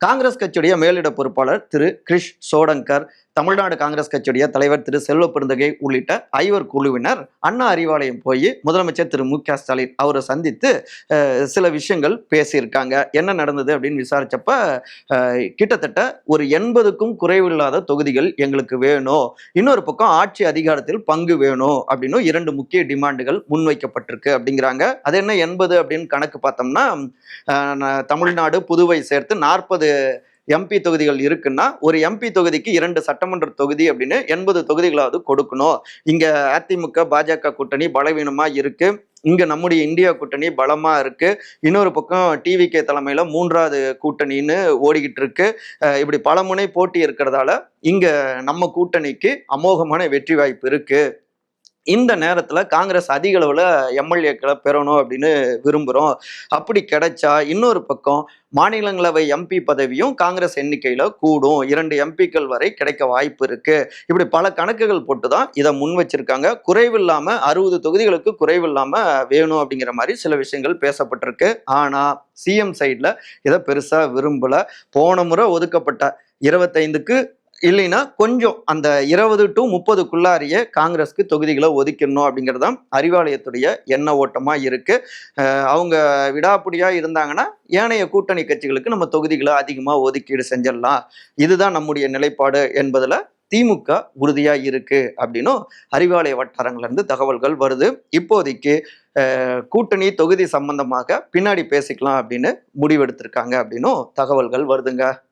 காங்கிரஸ் கட்சியுடைய மேலிட பொறுப்பாளர் திரு கிரிஷ் சோடங்கர், தமிழ்நாடு காங்கிரஸ் கட்சியுடைய தலைவர் திரு செல்வ பெருந்தகை உள்ளிட்ட ஐவர் குழுவினர் அண்ணா அறிவாலயம் போய் முதலமைச்சர் திரு மு.க.ஸ்டாலின் அவரை சந்தித்து சில விஷயங்கள் பேசியிருக்காங்க. என்ன நடந்தது அப்படின்னு விசாரிச்சப்ப கிட்டத்தட்ட ஒரு 80க்கும் குறைவில்லாத தொகுதிகள் எங்களுக்கு வேணும், இன்னொரு பக்கம் ஆட்சி அதிகாரத்தில் பங்கு வேணும் அப்படின்னு 2 முக்கிய டிமாண்டுகள் முன்வைக்கப்பட்டிருக்கு அப்படிங்கிறாங்க. அது என்ன 80 அப்படின்னு கணக்கு பார்த்தோம்னா, தமிழ்நாடு புதுவை சேர்த்து 40 எம்பி தொகுதிகள் இருக்குன்னா ஒரு எம்பி தொகுதிக்கு 2 சட்டமன்ற தொகுதி அப்படின்னு 80 தொகுதிகளாவது கொடுக்கணும். இங்க அதிமுக பாஜக கூட்டணி பலவீனமா இருக்கு, இங்க நம்முடைய இந்தியா கூட்டணி பலமா இருக்கு, இன்னொரு பக்கம் டிவிகே தலைமையில 3வது கூட்டணின்னு ஓடிக்கிட்டு இருக்கு. இப்படி பல முனை போட்டி இருக்கிறதால இங்க நம்ம கூட்டணிக்கு அமோகமான வெற்றி வாய்ப்பு இருக்கு. இந்த நேரத்துல காங்கிரஸ் அதிக அளவுல எம்எல்ஏக்களை பெறணும் அப்படின்னு விரும்புறோம். அப்படி கிடைச்சா இன்னொரு பக்கம் மாநிலங்களவை எம்பி பதவியும் காங்கிரஸ் எண்ணிக்கையில கூடும், 2 எம்பிக்கள் வரை கிடைக்க வாய்ப்பு இருக்கு. இப்படி பல கணக்குகள் போட்டுதான் இதை முன் வச்சிருக்காங்க. குறைவில்லாம 60 தொகுதிகளுக்கு குறைவில்லாம வேணும் அப்படிங்கிற மாதிரி சில விஷயங்கள் பேசப்பட்டிருக்கு. ஆனா சிஎம் சைட்ல இதை பெருசா விரும்பல. போன முறை ஒதுக்கப்பட்ட 25க்கு இல்லைன்னா கொஞ்சம் அந்த 20 to 30க்குள்ளாரியே காங்கிரஸ்க்கு தொகுதிகளை ஒதுக்கிடணும் அப்படிங்கிறது தான் அறிவாலயத்துடைய எண்ண ஓட்டமா இருக்கு. அவங்க விடாப்பிடியா இருந்தாங்கன்னா ஏனைய கூட்டணி கட்சிகளுக்கு நம்ம தொகுதிகளை அதிகமா ஒதுக்கீடு செஞ்சிடலாம், இதுதான் நம்முடைய நிலைப்பாடு என்பதுல திமுக உறுதியா இருக்கு அப்படின்னும் அறிவாலய வட்டாரங்கள்ல இருந்து தகவல்கள் வருது. இப்போதைக்கு கூட்டணி தொகுதி சம்பந்தமாக பின்னாடி பேசிக்கலாம் அப்படின்னு முடிவெடுத்திருக்காங்க அப்படின்னும் தகவல்கள் வருதுங்க.